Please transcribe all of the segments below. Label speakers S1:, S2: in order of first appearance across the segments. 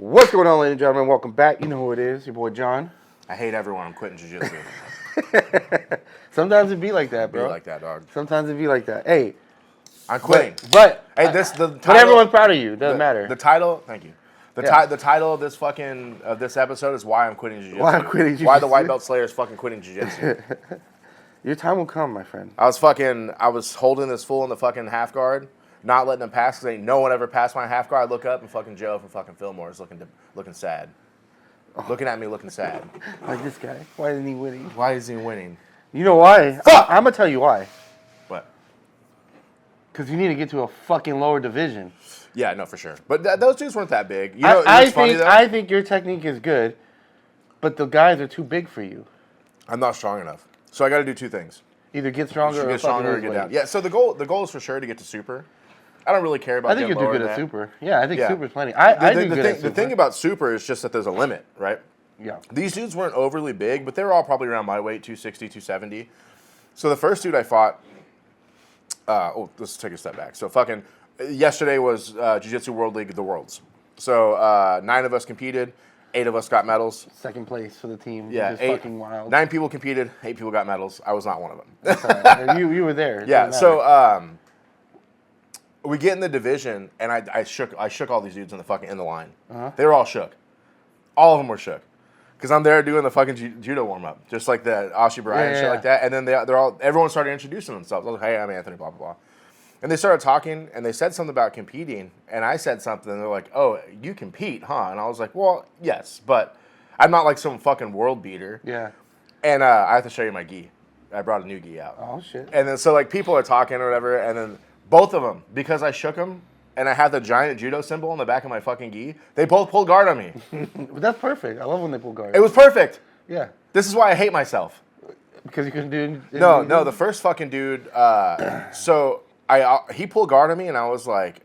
S1: What's going on, ladies and gentlemen? Welcome back. You know who it is, your boy John.
S2: I hate everyone. I'm quitting jiu-jitsu.
S1: Sometimes it be like that, bro.
S2: Be like that, dog.
S1: Sometimes it be like that. Hey,
S2: I'm quitting.
S1: But
S2: hey, the title,
S1: but everyone's proud of you. It doesn't matter.
S2: The title, thank you. The title of this episode is why I'm quitting jiu-jitsu.
S1: Why I'm quitting jiu-jitsu.
S2: Why the white belt slayer is fucking quitting jiu-jitsu.
S1: Your time will come, my friend.
S2: I was holding this fool in the fucking half guard, not letting him pass because ain't no one ever passed my half guard. I look up and fucking Joe from fucking Fillmore is looking sad. Looking at me, looking sad.
S1: Like this guy. Why isn't he winning?
S2: Why is he winning?
S1: You know why?
S2: Fuck!
S1: I'm gonna tell you why.
S2: What?
S1: Because you need to get to a fucking lower division.
S2: Yeah, no, for sure. But those dudes weren't that big. You know, what's funny though?
S1: I think your technique is good, but the guys are too big for you.
S2: I'm not strong enough. So I got to do two things.
S1: Either get stronger
S2: or get down. Yeah, so the goal is for sure to get to super. I don't really care about
S1: I think
S2: getting
S1: you're
S2: lower
S1: too good
S2: than
S1: at
S2: that.
S1: super. Yeah, I think super's plenty. I do good at super.
S2: The thing about super is just that there's a limit, right?
S1: Yeah.
S2: These dudes weren't overly big, but they were all probably around my weight, 260, 270. So the first dude I fought, let's take a step back. So yesterday was Jiu-Jitsu World League, the Worlds. So 9 of us competed, 8 of us got medals.
S1: Second place for the team.
S2: Yeah,
S1: which is fucking wild.
S2: 9 people competed, 8 people got medals. I was not one of them.
S1: That's all right. You were there.
S2: Yeah, so we get in the division, and I shook all these dudes in the line. Uh-huh. They were all shook. All of them were shook. Because I'm there doing the fucking judo warm-up, just like the Ashi Barai and shit like that. And then everyone started introducing themselves. I was like, hey, I'm Anthony, blah, blah, blah. And they started talking, and they said something about competing, and I said something, and they're like, oh, you compete, huh? And I was like, well, yes, but I'm not like some fucking world beater.
S1: Yeah.
S2: And I have to show you my gi. I brought a new gi out.
S1: Oh, shit.
S2: And then so like people are talking or whatever, and then both of them, because I shook them, and I had the giant judo symbol on the back of my fucking gi, they both pulled guard on me.
S1: That's perfect. I love when they pull guard.
S2: It was perfect.
S1: Yeah.
S2: This is why I hate myself.
S1: Because you couldn't do anything?
S2: No, the first fucking dude, so he pulled guard on me, and I was like,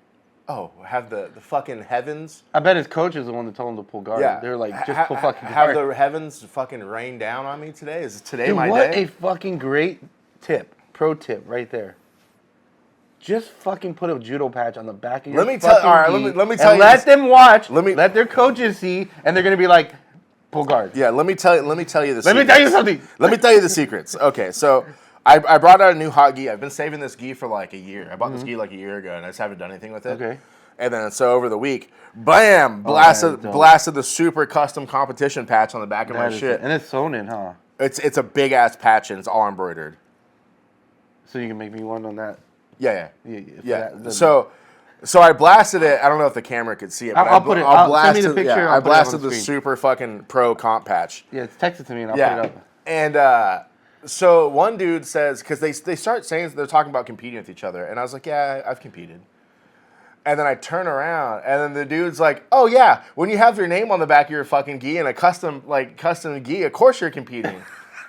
S2: oh, have the fucking heavens.
S1: I bet his coach is the one that told him to pull guard. Yeah. They're like, just pull fucking guard.
S2: Have the heavens fucking rain down on me today? Is today
S1: Dude,
S2: my day?
S1: What a fucking great tip. Pro tip right there. Just fucking put a judo patch on the back of your fucking gi.
S2: Let me tell you.
S1: Let them watch. Let their coaches see, and they're gonna be like, pull guard.
S2: Yeah, let me tell you the secrets.
S1: Let me tell you something.
S2: Let me tell you the secrets. Okay, so I brought out a new hot gi. I've been saving this gi for like a year. I bought this gi like a year ago, and I just haven't done anything with it.
S1: Okay.
S2: And then so over the week, bam, blasted the super custom competition patch on the back of my shit.
S1: And it's sewn in, huh?
S2: It's a big ass patch, and it's all embroidered.
S1: So you can make me one on that.
S2: Yeah. So I blasted it. I don't know if the camera could see it. But
S1: I'll put it. Send me the picture.
S2: I blasted the super fucking pro comp patch.
S1: Yeah, text it to me and I'll put it up.
S2: And so one dude says, because they start saying they're talking about competing with each other, and I was like, yeah, I've competed. And then I turn around, and then the dude's like, oh yeah, when you have your name on the back of your fucking gi and a custom gi, of course you're competing.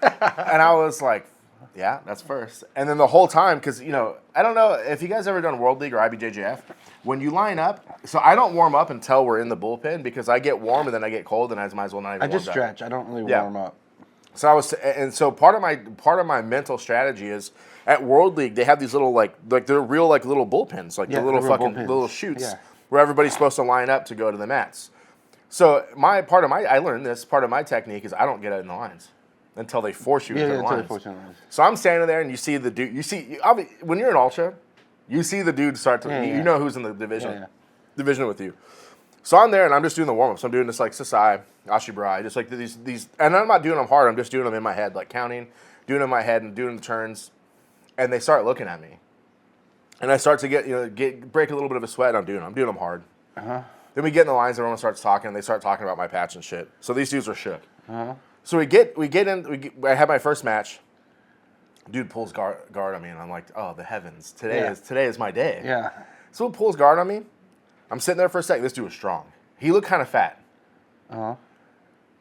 S2: And I was like, yeah, that's first. And then the whole time, because, I don't know if you guys ever done World League or IBJJF, when you line up, so I don't warm up until we're in the bullpen because I get warm and then I get cold and I might as well not even warm up.
S1: I just stretch. I don't really warm up.
S2: So part of my mental strategy is at World League they have these little like they're real like little bullpens, like the little fucking little chutes where everybody's supposed to line up to go to the mats. So I learned this part of my technique is I don't get out in the lines until they force you into the lines. So I'm standing there and you see the dude. When you're an ultra, you see the dude start to. You know who's in the division with you. So I'm there and I'm just doing the warm ups. I'm doing this like Sasai, Ashi Barai, just like these, and I'm not doing them hard. I'm just doing them in my head, like counting, doing them in my head and doing the turns. And they start looking at me, and I start to break a little bit of a sweat. I'm doing them hard. Uh-huh. Then we get in the lines. Everyone starts talking. And they start talking about my patch and shit. So these dudes are shook. Uh-huh. So we get in. I had my first match. Dude pulls guard on me, and I'm like, oh, the heavens! Today is my day.
S1: Yeah.
S2: So he pulls guard on me. I'm sitting there for a second. This dude was strong. He looked kind of fat. Uh-huh.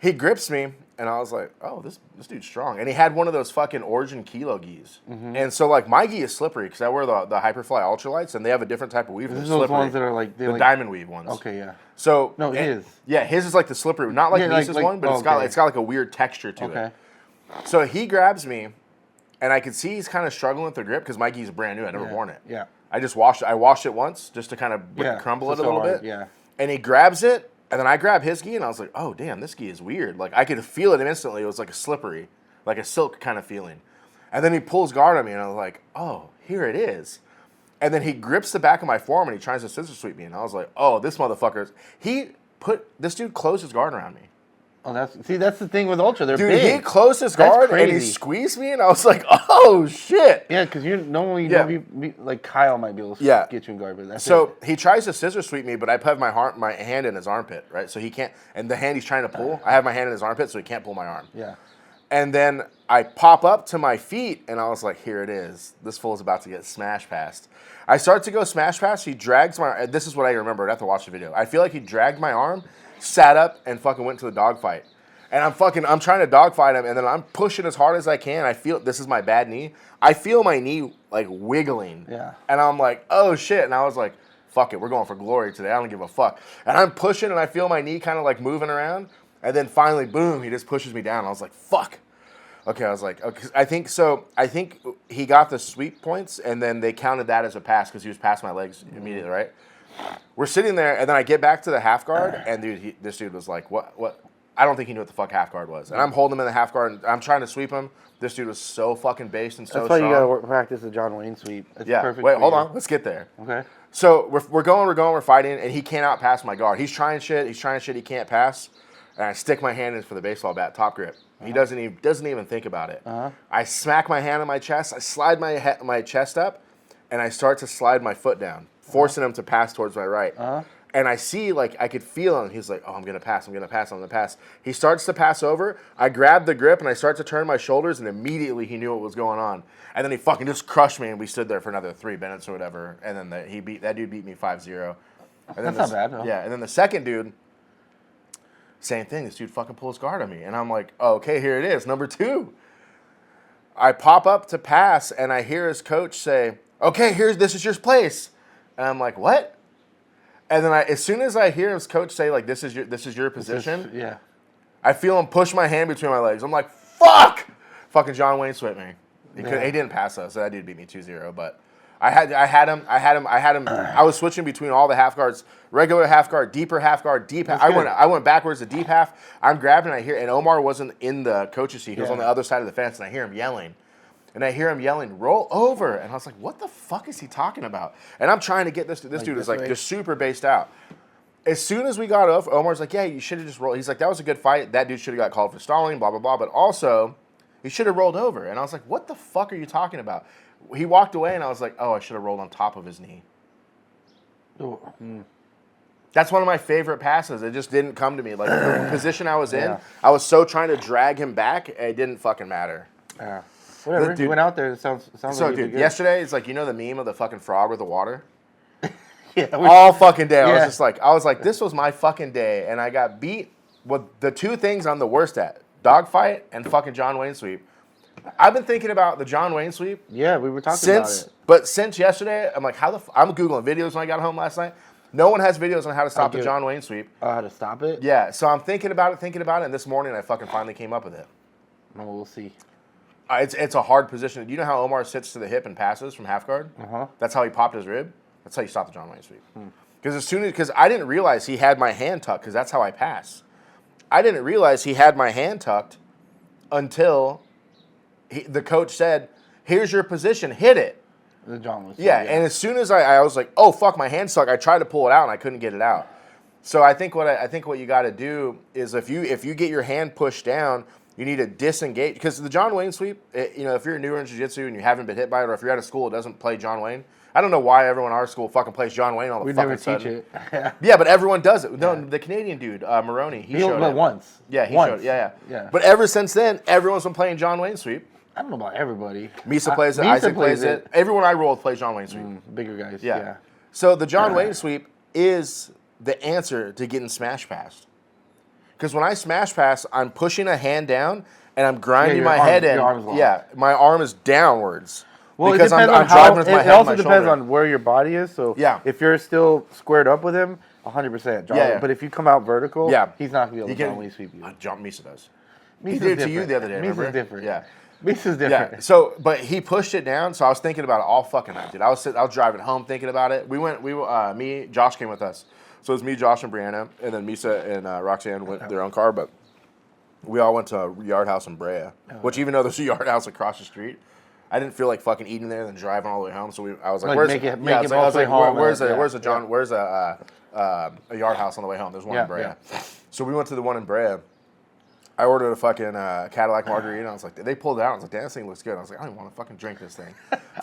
S2: He grips me, and I was like, oh, this dude's strong. And he had one of those fucking Origin Kilo gis. Mm-hmm. And so, like, my gi is slippery because I wear the Hyperfly Ultralights, and they have a different type of weave.
S1: Those are those ones that are like...
S2: The diamond weave ones.
S1: Okay, yeah.
S2: So...
S1: No, his.
S2: Yeah, his is like the slippery. Not like Lisa's one, but it's got like a weird texture to it. So he grabs me, and I could see he's kind of struggling with the grip because my gi is brand new. I never worn it.
S1: Yeah.
S2: I just washed it. I washed it once just to kind of crumble it a little bit.
S1: Yeah.
S2: And he grabs it, And then I grabbed his gi, and I was like, oh, damn, this gi is weird. Like, I could feel it instantly. It was like a slippery, like a silk kind of feeling. And then he pulls guard on me, and I was like, oh, here it is. And then he grips the back of my forearm, and he tries to scissor sweep me. And I was like, oh, this motherfucker. This dude closed his guard around me.
S1: Oh, that's the thing with Ultra. They're
S2: Dude,
S1: big.
S2: he closed his guard, and he squeezed me, and I was like, oh, shit.
S1: Yeah, because normally, like Kyle might be able to get you in guard. But that's
S2: he tries to scissor sweep me, but I have my hand in his armpit, right? So he can't, and the hand he's trying to pull, I have my hand in his armpit, so he can't pull my arm.
S1: Yeah.
S2: And then I pop up to my feet, and I was like, here it is. This fool's about to get smash passed. I start to go smash pass. He drags my, this is what I remember. I have to watch the video. I feel like he dragged my arm, sat up, and fucking went to the dogfight. And I'm trying to dogfight him, and then I'm pushing as hard as I can. I feel, this is my bad knee. I feel my knee, like, wiggling.
S1: Yeah.
S2: And I'm like, oh, shit. And I was like, fuck it. We're going for glory today. I don't give a fuck. And I'm pushing, and I feel my knee kind of, like, moving around. And then finally, boom, he just pushes me down. I was like, fuck. Okay, I was like, okay. I think he got the sweep points, and then they counted that as a pass because he was past my legs immediately, right? We're sitting there, and then I get back to the half guard, and dude, this dude was like, what? I don't think he knew what the fuck half guard was. And I'm holding him in the half guard, and I'm trying to sweep him. This dude was so fucking based and so strong.
S1: That's why you got to practice the John Wayne sweep. It's perfect.
S2: Wait, hold on. Let's get there.
S1: Okay.
S2: So we're going, we're fighting, and he cannot pass my guard. He's trying shit, he can't pass. And I stick my hand in for the baseball bat, top grip. He doesn't even think about it. I smack my hand on my chest, I slide my chest up, and I start to slide my foot down, forcing him to pass towards my right. And I see, like, I could feel him. He's like, oh, I'm going to pass. He starts to pass over. I grab the grip, and I start to turn my shoulders, and immediately he knew what was going on. And then he fucking just crushed me, and we stood there for another 3 minutes or whatever. And then that dude beat me 5-0.
S1: That's not bad, though.
S2: Yeah, and then the second dude, same thing. This dude fucking pulls guard on me. And I'm like, oh, okay, here it is, number 2. I pop up to pass, and I hear his coach say, okay, this is your place. And I'm like, what? And then as soon as I hear his coach say, like, this is your position, I feel him push my hand between my legs. I'm like, fuck! Fucking John Wayne swept me. He didn't pass us, so that dude beat me 2-0. But I had him. I was switching between all the half guards, regular half guard, deeper half guard, deep half. I went backwards to deep half. I'm grabbing, and Omar wasn't in the coach's seat. He was on the other side of the fence, and I hear him yelling. Roll over. And I was like, what the fuck is he talking about? And I'm trying to get this dude is like just super based out. As soon as we got off, Omar's like, yeah, you should have just rolled. He's like, that was a good fight. That dude should have got called for stalling, blah, blah, blah. But also, he should have rolled over. And I was like, what the fuck are you talking about? He walked away, and I was like, oh, I should have rolled on top of his knee. That's one of my favorite passes. It just didn't come to me. Like, the position I was in, I was so trying to drag him back, it didn't fucking matter.
S1: Yeah. Whatever. Dude, you went out there. It sounds
S2: so,
S1: like
S2: dude, yesterday, it's like, you know the meme of the fucking frog with the water?
S1: Yeah.
S2: All fucking day. I was like, this was my fucking day. And I got beat with the 2 things I'm the worst at. Dogfight and fucking John Wayne sweep. I've been thinking about the John Wayne sweep.
S1: Yeah, we were talking about it.
S2: But since yesterday, I'm like, I'm Googling videos when I got home last night. No one has videos on how to stop the John Wayne sweep.
S1: How to stop it?
S2: Yeah, so I'm thinking about it, and this morning I fucking finally came up with it.
S1: Well, we'll see.
S2: It's a hard position. You know how Omar sits to the hip and passes from half guard? That's how he popped his rib. That's how you stop the John Wayne sweep. Because I didn't realize he had my hand tucked, because that's how I pass. I didn't realize he had my hand tucked until the coach said, here's your position, hit it.
S1: The John Wayne sweep.
S2: Yeah, and as soon as I was like, oh fuck, my hand's stuck. I tried to pull it out and I couldn't get it out. So I think what you got to do is if you get your hand pushed down, you need to disengage, because the John Wayne sweep, if you're newer in jiu-jitsu and you haven't been hit by it, or if you're at a school that doesn't play John Wayne, I don't know why everyone in our school fucking plays John Wayne all the fucking sudden. We never teach it. Yeah, but everyone does it. No, the Canadian dude, Maroney, he showed it.
S1: Once.
S2: Yeah, he showed it. Yeah. But ever since then, everyone's been playing John Wayne sweep.
S1: I don't know about everybody.
S2: Misa plays it. Isaac plays it. Everyone I roll with plays John Wayne sweep.
S1: Bigger guys.
S2: Yeah. So the John Wayne sweep is the answer to getting smash passed. Because when I smash pass, I'm pushing a hand down and I'm grinding my head in. Yeah, my arm is downwards.
S1: Well,
S2: because
S1: it depends
S2: I'm
S1: on how.
S2: driving with my head
S1: It also
S2: on my
S1: depends
S2: shoulder.
S1: on where your body is. So if you're still squared up with him, 100%. But if you come out vertical, he's not gonna be able to John Wayne sweep you.
S2: Misa does.
S1: Misa's
S2: he did it to you the other day.
S1: Misa's different.
S2: Yeah.
S1: Misa's different.
S2: Yeah. So, but he pushed it down. So I was thinking about it all fucking night, dude. I was driving home thinking about it. Me, Josh came with us. So it was me, Josh, and Brianna, and then Misa and Roxanne went their own car, but we all went to a Yard House in Brea, which even though there's a Yard House across the street, I didn't feel like fucking eating there and then driving all the way home. So I was like, "Where's a Yard House on the way home?" There's one in Brea. Yeah. So we went to the one in Brea. I ordered a fucking Cadillac margarita. And I was like, they pulled it out. I was like, damn, this thing looks good. I was like, I don't even want to fucking drink this thing.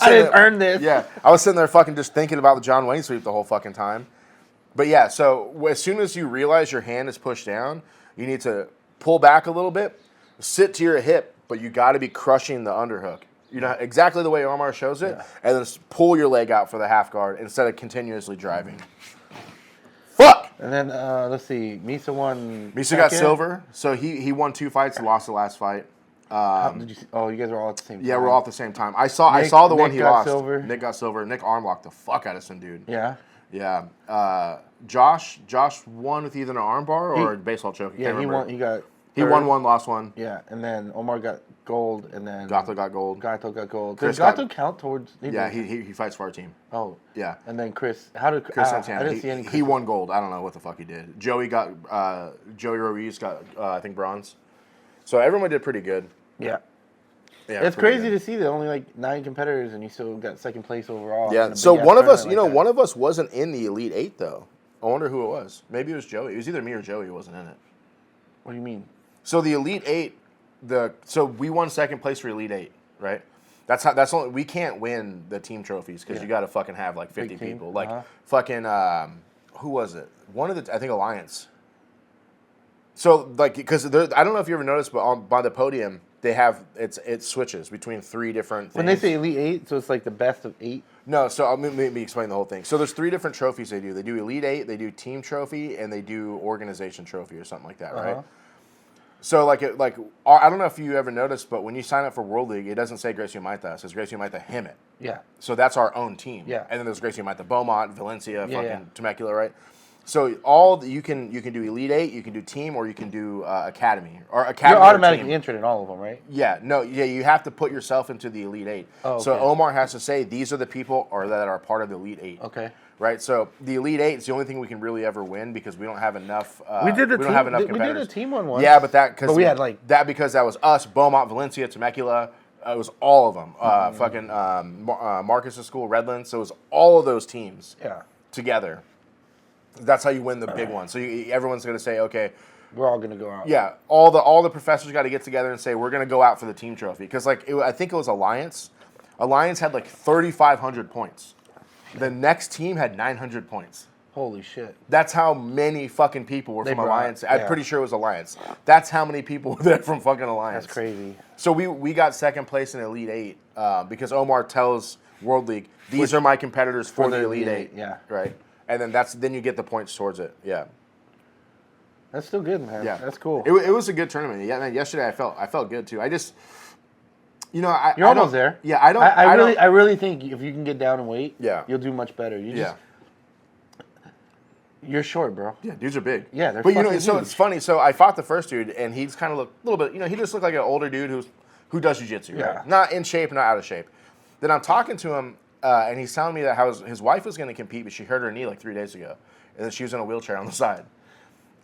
S1: I didn't earn this.
S2: Yeah, I was sitting there fucking just thinking about the John Wayne sweep the whole fucking time. But yeah, so as soon as you realize your hand is pushed down, you need to pull back a little bit, sit to your hip, but you got to be crushing the underhook. You know, exactly the way Omar shows it, and then pull your leg out for the half guard instead of continuously driving. Fuck!
S1: And then, let's see, Misa won.
S2: Misa got silver, so he won 2 fights and lost the last fight.
S1: Did you see? Oh, you guys were all at the same time.
S2: Yeah, we're all at the same time. I saw the one he lost. Silver. Nick got silver. Nick arm locked the fuck out of some dude.
S1: Yeah?
S2: Yeah. Josh won with either an arm bar or a baseball choke.
S1: Yeah, he won.
S2: He won one, lost one.
S1: Yeah, and then Omar got gold, and then
S2: Gato got gold.
S1: Does Gato count towards?
S2: He fights for our team.
S1: Oh,
S2: yeah.
S1: And then Chris, Santana. I didn't see any.
S2: He won gold. I don't know what the fuck he did. Joey Ruiz got I think bronze. So everyone did pretty good.
S1: Yeah. Yeah, it's crazy to see that only like 9 competitors and you still got second place overall.
S2: Yeah. So one of us, one of us wasn't in the Elite 8 though. I wonder who it was. Maybe it was Joey. It was either me or Joey who wasn't in it.
S1: What do you mean?
S2: So the Elite 8, so we won second place for Elite 8, right? We can't win the team trophies because you got to fucking have like 50 people. Like fucking who was it? One of the I think Alliance. So like because I don't know if you ever noticed, but by the podium they have it switches between 3 different things.
S1: When they say Elite 8, so it's like the best of 8.
S2: No, so let me explain the whole thing. So there's 3 different trophies they do. They do Elite 8, they do Team Trophy, and they do Organization Trophy or something like that, right? So, I don't know if you ever noticed, but when you sign up for World League, it doesn't say Gracie Maita. It says Gracie Maita Hemet.
S1: Yeah.
S2: So that's our own team.
S1: Yeah.
S2: And then there's Gracie Maita Beaumont, Valencia, Temecula, right? So you can do Elite 8, you can do Team, or you can do Academy. You're
S1: automatically entered in all of them, right?
S2: Yeah. No, you have to put yourself into the Elite 8. Oh, okay. So Omar has to say, these are the people that are part of the Elite 8.
S1: Okay.
S2: Right, so the Elite 8 is the only thing we can really ever win because we don't have enough.
S1: We don't have enough competitors. We did a team one once.
S2: Yeah, but
S1: we had
S2: because that was us, Beaumont, Valencia, Temecula. It was all of them. Marcus's school, Redlands. So it was all of those teams. Together. That's how you win the big one. So everyone's going to say, okay,
S1: we're all going to go out.
S2: Yeah, all the professors got to get together and say we're going to go out for the team trophy because I think it was Alliance. Alliance had like 3,500 points. The next team had 900 points.
S1: Holy shit.
S2: That's how many fucking people were from Alliance. I'm pretty sure it was Alliance. That's how many people were there from fucking Alliance.
S1: That's crazy.
S2: So we got second place in Elite 8 because Omar tells World League, these are my competitors for the Elite 8.
S1: Yeah.
S2: Right? And then you get the points towards it. Yeah.
S1: That's still good, man. Yeah. That's cool.
S2: It was a good tournament. Yeah, man, yesterday I felt good too. I just... you're
S1: almost there.
S2: Yeah,
S1: I really think if you can get down and weight, you'll do much better. You're short, bro.
S2: Yeah, dudes are big.
S1: Yeah, they're fucking huge.
S2: So it's funny. So I fought the first dude, and he's kind of looked a little bit. He just looked like an older dude who does jiu-jitsu.
S1: Yeah.
S2: Right? Not in shape, not out of shape. Then I'm talking to him, and he's telling me that how his wife was going to compete, but she hurt her knee like 3 days ago, and then she was in a wheelchair on the side.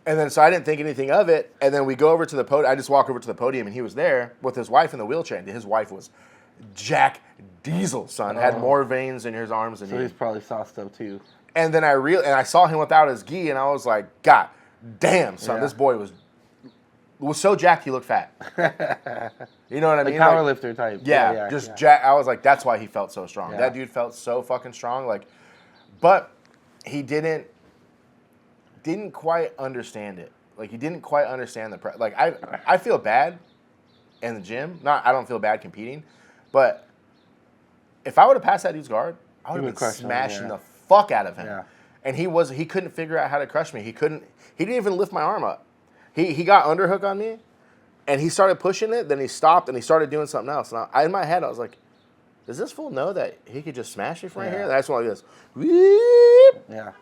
S2: And then so I didn't think anything of it, and then we go over to the podium. I just walk over to the podium, and he was there with his wife in the wheelchair, and his wife was Jack Diesel, son. Had more veins in his arms than
S1: so he's probably sauced up too.
S2: And then I saw him without his gi, and I was like, God damn, son, this boy was so jacked he looked fat. You know what I mean?
S1: Powerlifter type.
S2: Yeah, jacked. I was like, that's why he felt so strong. Yeah. That dude felt so fucking strong. But he didn't quite understand it. He didn't quite understand the I feel bad in the gym. I don't feel bad competing, but if I would have passed that dude's guard, I would have been smashing the fuck out of him. Yeah. And he couldn't figure out how to crush me. He didn't even lift my arm up. He got underhook on me, and he started pushing it. Then he stopped and he started doing something else. And in my head, I was like, does this fool know that he could just smash me from right here? That's why he goes, whoop.
S1: Yeah.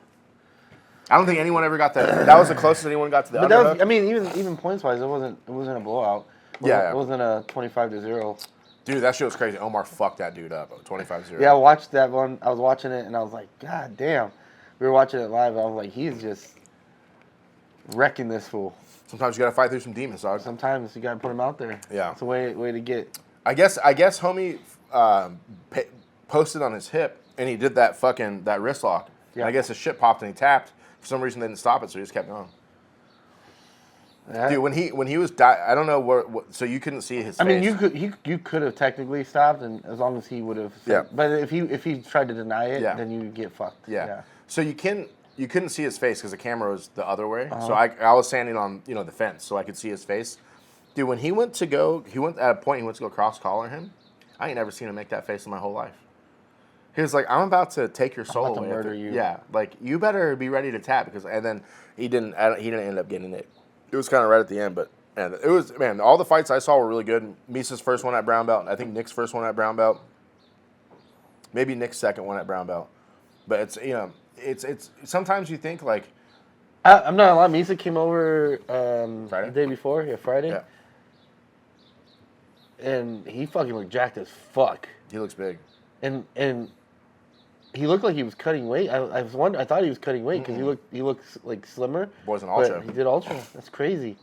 S2: I don't think anyone ever got that. That was the closest anyone got to the underhook.
S1: Even points wise, it wasn't a blowout. It wasn't a 25-0.
S2: Dude, that shit was crazy. Omar fucked that dude up. 25-0.
S1: Yeah, I watched that one. I was watching it and I was like, God damn. we were watching it live. I was like, he's just wrecking this fool.
S2: Sometimes you gotta fight through some demons, dog.
S1: Sometimes you gotta put him out there.
S2: Yeah,
S1: it's a way to get.
S2: I guess homie posted on his hip, and he did that wrist lock. Yeah. And I guess his shit popped and he tapped. For some reason, they didn't stop it, so he just kept going. Dude, when he was I don't know what. So you couldn't see his face.
S1: I mean, you could have technically stopped, and as long as he would have.
S2: Yeah.
S1: But if he tried to deny it, then you get fucked.
S2: Yeah. So you couldn't see his face because the camera was the other way. So I was standing on the fence, so I could see his face. Dude, when he went at a point he went to go cross collar him. I ain't never seen him make that face in my whole life. He was like, "I'm about to take your soul away."
S1: To murder you.
S2: Yeah, like you better be ready to tap and then he didn't end up getting it. It was kind of right at the end, but man, it was all the fights I saw were really good. Misa's first one at brown belt. I think Nick's first one at brown belt. Maybe Nick's second one at brown belt. But it's sometimes you think like
S1: I'm not a lot. Misa came over
S2: Friday?
S1: The day before, Friday.
S2: Yeah.
S1: And he fucking looked jacked as fuck.
S2: He looks big.
S1: And he looked like he was cutting weight. I thought he was cutting weight because he looks like slimmer.
S2: Boy's an ultra.
S1: But he did ultra. That's crazy.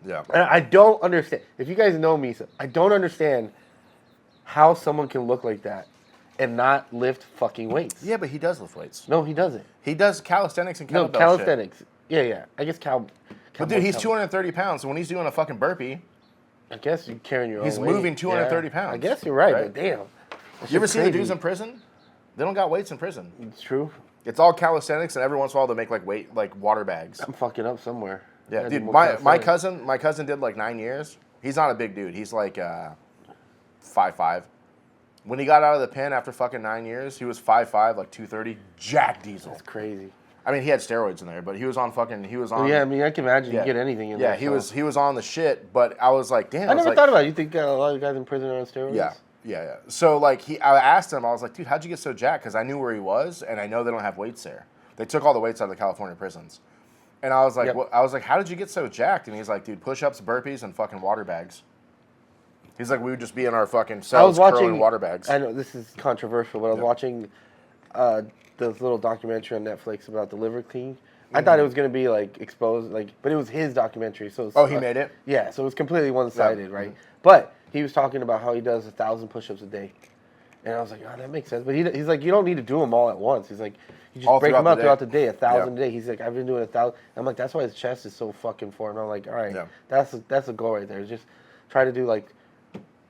S2: Yeah.
S1: And I don't understand. If you guys know Misa, I don't understand how someone can look like that and not lift fucking weights.
S2: Yeah, but he does lift weights.
S1: No, he doesn't.
S2: He does calisthenics and kettlebell
S1: No, calisthenics. Shit. Yeah. I guess
S2: But dude, he's 230 pounds, so when he's doing a fucking burpee,
S1: I guess you're carrying your own weight.
S2: He's moving 230 pounds.
S1: I guess you're right, but damn.
S2: You ever see the dudes in prison? They don't got weights in prison.
S1: It's true.
S2: It's all calisthenics, and every once in a while they make like water bags.
S1: I'm fucking up somewhere.
S2: Yeah, dude. My cousin did like 9 years. He's not a big dude. He's like 5'5". When he got out of the pen after fucking 9 years, he was 5'5", like 230. Jack Diesel.
S1: That's crazy.
S2: I mean, he had steroids in there, but he was on.
S1: Well, yeah, I mean, I can imagine you get anything in there.
S2: Yeah, he was on the shit, but I was like, damn.
S1: I never thought about it. You think a lot of guys in prison are on steroids?
S2: Yeah. So like I asked him, I was like, dude, how'd you get so jacked? Because I knew where he was, and I know they don't have weights there. They took all the weights out of the California prisons, and I was like, how did you get so jacked? And he's like, dude, push-ups, burpees, and fucking water bags. He's like, we would just be in our fucking cells curling water bags.
S1: I know this is controversial, but I was watching this little documentary on Netflix about the liver king. I thought it was going to be like exposed, but it was his documentary. So
S2: he made it?
S1: Yeah, so it was completely one-sided, right? Mm-hmm. But he was talking about how he does 1,000 push-ups a day. And I was like, oh, that makes sense. But he's like, you don't need to do them all at once. He's like, you just break them up throughout the day, 1,000 a day. He's like, I've been doing 1,000. I'm like, that's why his chest is so fucking formed. I'm like, all right, that's a goal right there. Just try to do like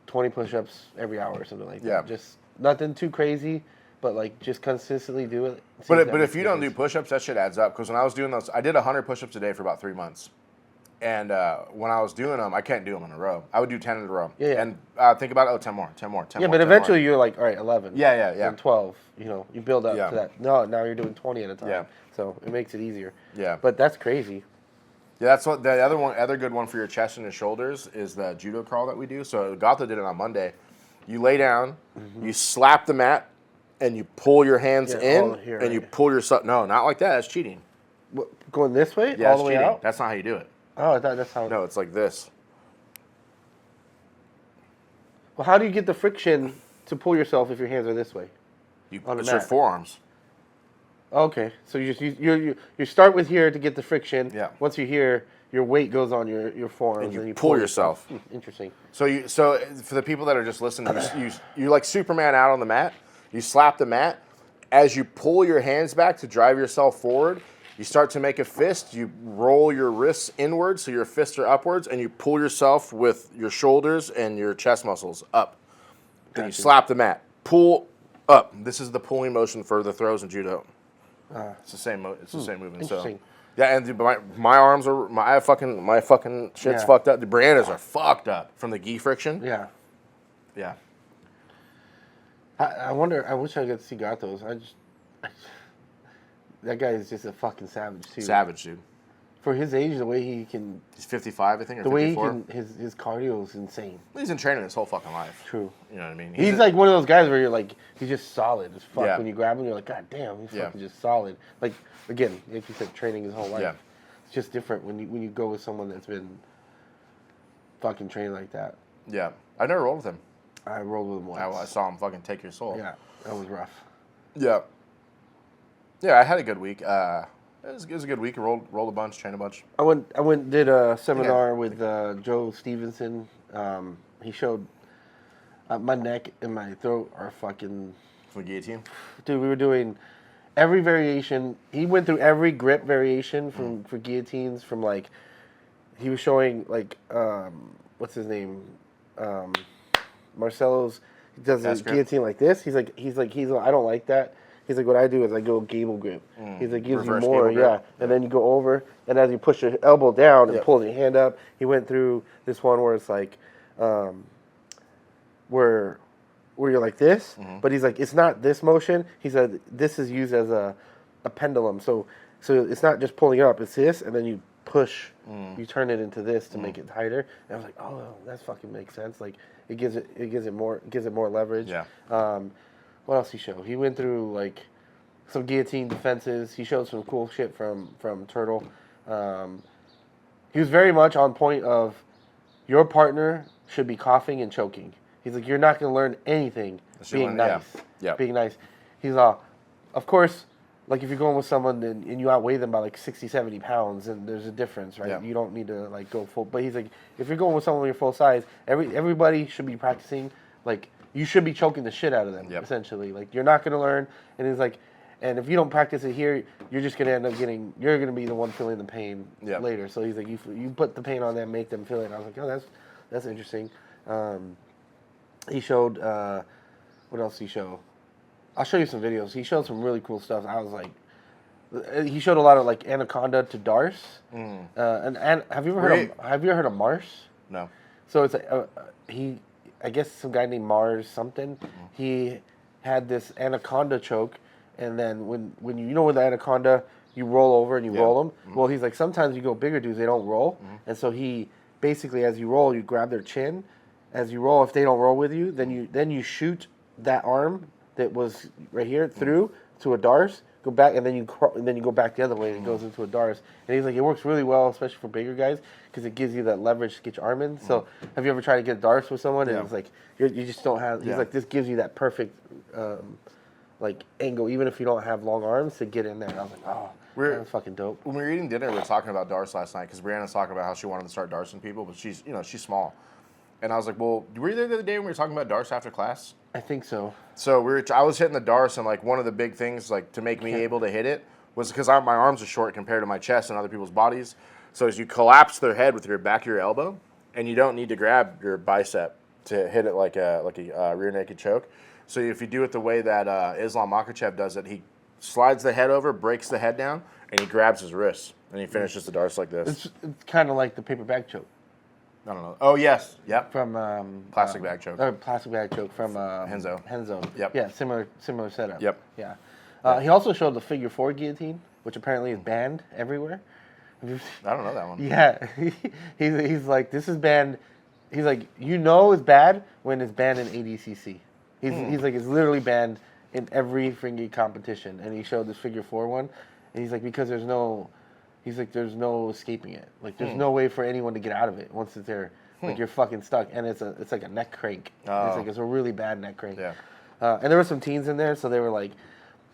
S1: 20 push-ups every hour or something like that.
S2: Yeah.
S1: Just nothing too crazy. But like, just consistently do it.
S2: But if you don't do push-ups, that shit adds up. Because when I was doing those, I did 100 push-ups a day for about 3 months. And when I was doing them, I can't do them in a row. I would do 10 in a row.
S1: Yeah.
S2: And think about 10 more.
S1: Yeah, but eventually you're like, all right, 11.
S2: Yeah.
S1: And 12. You build up to that. No, now you're doing 20 at a time.
S2: Yeah.
S1: So it makes it easier.
S2: Yeah.
S1: But that's crazy.
S2: Yeah, that's what the other good one for your chest and your shoulders is the judo crawl that we do. So Gata did it on Monday. You lay down, you slap the mat, and you pull your hands in, and you pull yourself. No, not like that. That's cheating.
S1: What, going this way?
S2: Yeah,
S1: all the way
S2: cheating.
S1: out?
S2: That's not how you do it.
S1: Oh, I thought that's how.
S2: No, it's like this.
S1: Well, how do you get the friction to pull yourself if your hands are this way?
S2: It's your forearms.
S1: Okay, so you start with here to get the friction.
S2: Yeah.
S1: Once you're here, your weight goes on your forearms,
S2: and you pull yourself.
S1: Interesting.
S2: So for the people that are just listening, you like Superman out on the mat. You slap the mat. As you pull your hands back to drive yourself forward, you start to make a fist. You roll your wrists inwards so your fists are upwards, and you pull yourself with your shoulders and your chest muscles up. Then you slap the mat. Pull up. This is the pulling motion for the throws in judo. It's the same. It's the same movement.
S1: Interesting.
S2: So yeah, and my arms are my fucking shit's fucked up. The Brianna's are fucked up from the gi friction.
S1: Yeah.
S2: Yeah.
S1: I wonder. I wish I could see Gatos. That guy is just a fucking savage too.
S2: Savage, dude.
S1: For his age, the way he can.
S2: He's 55, I think, or 54.
S1: The way he can, his cardio is insane.
S2: He's in training his whole fucking life.
S1: True.
S2: You know what I mean?
S1: He's like one of those guys where you're like, he's just solid as fuck. Yeah. When you grab him, you're like, God damn, he's fucking just solid. Like again, like you said, training his whole life.
S2: Yeah.
S1: It's just different when you go with someone that's been fucking trained like that.
S2: Yeah, I never rolled with him.
S1: I rolled with him once.
S2: I saw him fucking take your soul.
S1: Yeah, that was rough.
S2: Yeah. Yeah, I had a good week. It was a good week. I rolled a bunch, trained a bunch.
S1: I went did a seminar with Joe Stevenson. He showed my neck and my throat are fucking...
S2: From guillotine?
S1: Dude, we were doing every variation. He went through every grip variation for guillotines from like... He was showing like... what's his name? Marcelo's... He does a guillotine like this. He's like, I don't like that. He's like, what I do is I go gable grip. He's like, gives you more, and then you go over, and as you push your elbow down and pull your hand up, he went through this one where it's like, where you're like this, but he's like, it's not this motion. He said, this is used as a pendulum, so it's not just pulling up, it's this, and then you push, you turn it into this to make it tighter. And I was like, oh, that fucking makes sense. Like, it gives it more leverage.
S2: Yeah.
S1: What else he showed? He went through like some guillotine defenses. He showed some cool shit from Turtle. He was very much on point of your partner should be coughing and choking. He's like, you're not going to learn anything being nice.
S2: Yeah.
S1: Being nice. He's of course, like if you're going with someone and you outweigh them by like 60, 70 pounds, and there's a difference, right? Yeah. You don't need to like go full. But he's like, if you're going with someone your full size, everybody should be practicing like. You should be choking the shit out of them, essentially. Like, you're not going to learn. And he's like, and if you don't practice it here, you're just going to end up you're going to be the one feeling the pain later. So he's like, you put the pain on them, make them feel it. And I was like, oh, that's interesting. He showed, what else did he show? I'll show you some videos. He showed some really cool stuff. I was like, he showed a lot of like anaconda to Darce. And have you ever heard of Mars?
S2: No.
S1: So it's I guess some guy named Mars something. He had this anaconda choke, and then when you know with the anaconda, you roll over and you roll them. Well, he's like, sometimes you go bigger dudes, they don't roll, and so he basically, as you roll, you grab their chin. As you roll, if they don't roll with you, then you shoot that arm that was right here through to a Darce. Go back, and then you go back the other way, and it goes into a Darce. And he's like, it works really well, especially for bigger guys, because it gives you that leverage to get your arm in. So, have you ever tried to get a Darce with someone, and it's like you just don't have? He's like, this gives you that perfect like angle, even if you don't have long arms, to get in there. And I was like, oh, that's fucking dope.
S2: When we were eating dinner, we were talking about Darce last night because Brianna's talking about how she wanted to start Darcing people, but she's small. And I was like, well, were you there the other day when we were talking about Darce after class?
S1: I think so.
S2: So I was hitting the Darce, and like one of the big things like to make me able to hit it was because my arms are short compared to my chest and other people's bodies. So as you collapse their head with your back of your elbow, and you don't need to grab your bicep to hit it like a rear naked choke. So if you do it the way that Islam Makhachev does it, he slides the head over, breaks the head down, and he grabs his wrists, and he finishes the Darce like this.
S1: It's kind of like the paper bag choke.
S2: I don't know. Oh, yes. Yep.
S1: From
S2: plastic bag choke.
S1: Plastic bag choke from
S2: Henzo.
S1: Yep. Yeah, similar setup.
S2: Yep.
S1: Yeah. He also showed the figure 4 guillotine, which apparently is banned everywhere.
S2: I don't know that one.
S1: Yeah. He's like, this is banned. He's like, it's bad when it's banned in ADCC. He's like, it's literally banned in every fringy competition. And he showed this figure 4 one, and he's like, because there's no escaping it. Like, there's no way for anyone to get out of it once it's there. Like, you're fucking stuck, and it's like a neck crank. Oh. It's a really bad neck crank.
S2: Yeah.
S1: And there were some teens in there, so they were like,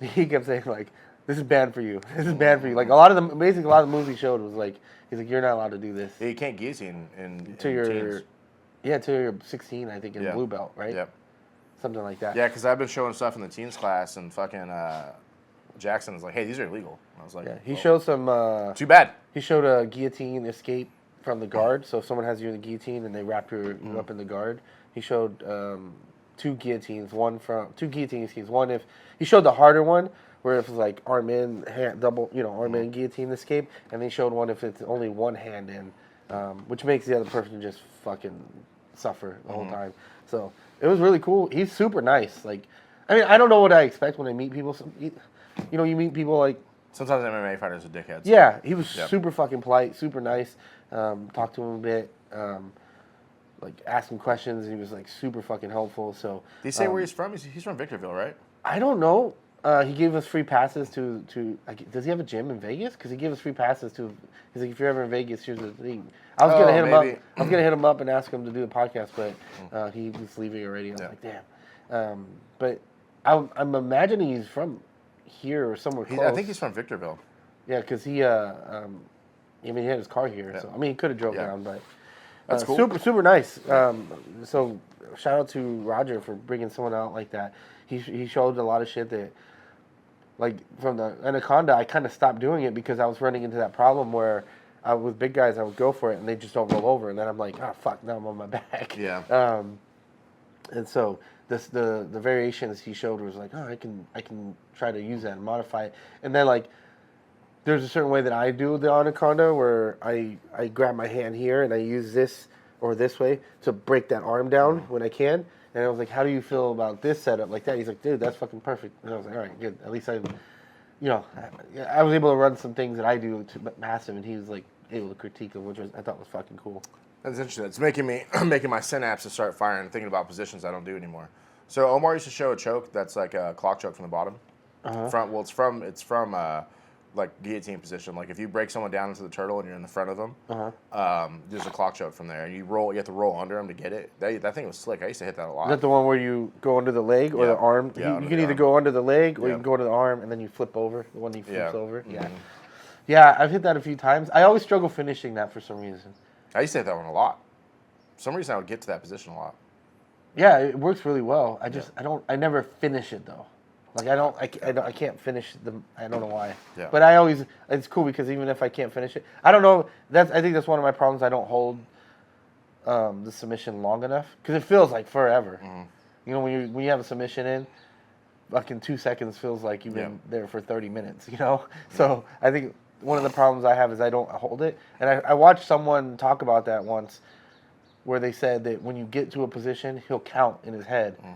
S1: he kept saying like, this is bad for you. This is bad for you. Like a lot of the moves he showed was like, he's like, you're not allowed to do this.
S2: Yeah, you can't guillotine in
S1: your
S2: teens.
S1: Yeah, till you're 16, I think, in blue belt, right?
S2: Yep.
S1: Something like that.
S2: Yeah, because I've been showing stuff in the teens class, and fucking Jackson is like, hey, these are illegal. I was like,
S1: yeah. He showed some.
S2: Too bad.
S1: He showed a guillotine escape from the guard. So if someone has you in the guillotine and they wrap you up in the guard, he showed two guillotine schemes. One if he showed the harder one where it was like arm in, hand double, arm in guillotine escape, and they showed one if it's only one hand in, which makes the other person just fucking suffer the whole time. So it was really cool. He's super nice. Like, I mean, I don't know what I expect when I meet people. You meet people like.
S2: Sometimes MMA fighters are dickheads.
S1: Yeah, he was super fucking polite, super nice. Talked to him a bit, like asked him questions. He was like super fucking helpful. So.
S2: Did he say where he's from? He's from Victorville, right?
S1: I don't know. He gave us free passes to. Does he have a gym in Vegas? Because he gave us free passes to. He's like, if you're ever in Vegas, here's the thing. I was gonna hit him up. I was gonna hit him up and ask him to do the podcast, but he was leaving already. I was like, damn. But I'm imagining he's from here or somewhere close.
S2: I think he's from Victorville.
S1: Yeah, because he had his car here. Yeah. So I mean, he could have drove down, but
S2: that's cool.
S1: Super nice. So shout out to Roger for bringing someone out like that. He showed a lot of shit that, like from the Anaconda, I kind of stopped doing it because I was running into that problem where with big guys I would go for it and they just don't roll over, and then I'm like, oh fuck, now I'm on my back.
S2: Yeah.
S1: And so the variations he showed was like, oh, I can try to use that and modify it, and then like. There's a certain way that I do the Anaconda where I grab my hand here and I use this or this way to break that arm down when I can. And I was like, how do you feel about this setup like that? He's like, dude, that's fucking perfect. And I was like, all right, good. At least I was able to run some things that I do to massive, and he was like able to critique them, which I thought was fucking cool.
S2: That's interesting. It's making my synapses start firing and thinking about positions I don't do anymore. So Omar used to show a choke that's like a clock choke from the bottom. Front. Well, it's from like guillotine position. Like if you break someone down into the turtle and you're in the front of them, there's a clock choke from there, and you have to roll under them to get it. That thing was slick. I used to hit that a lot.
S1: Is that the one where you go under the leg or the arm? Yeah, you can either go under the leg or you can go to the arm and then you flip over. The one that flips over. Mm-hmm. Yeah, I've hit that a few times. I always struggle finishing that for some reason.
S2: I used to hit that one a lot. For some reason I would get to that position a lot.
S1: Yeah, it works really well. I never finish it though. Like I can't finish them. I don't know why. Yeah. But it's cool because even if I can't finish it, I don't know. I think that's one of my problems. I don't hold the submission long enough because it feels like forever. Mm-hmm. You know, when you have a submission in, fucking 2 seconds feels like you've been there for 30 minutes. You know. So I think one of the problems I have is I don't hold it. And I watched someone talk about that once, where they said that when you get to a position, he'll count in his head. Mm.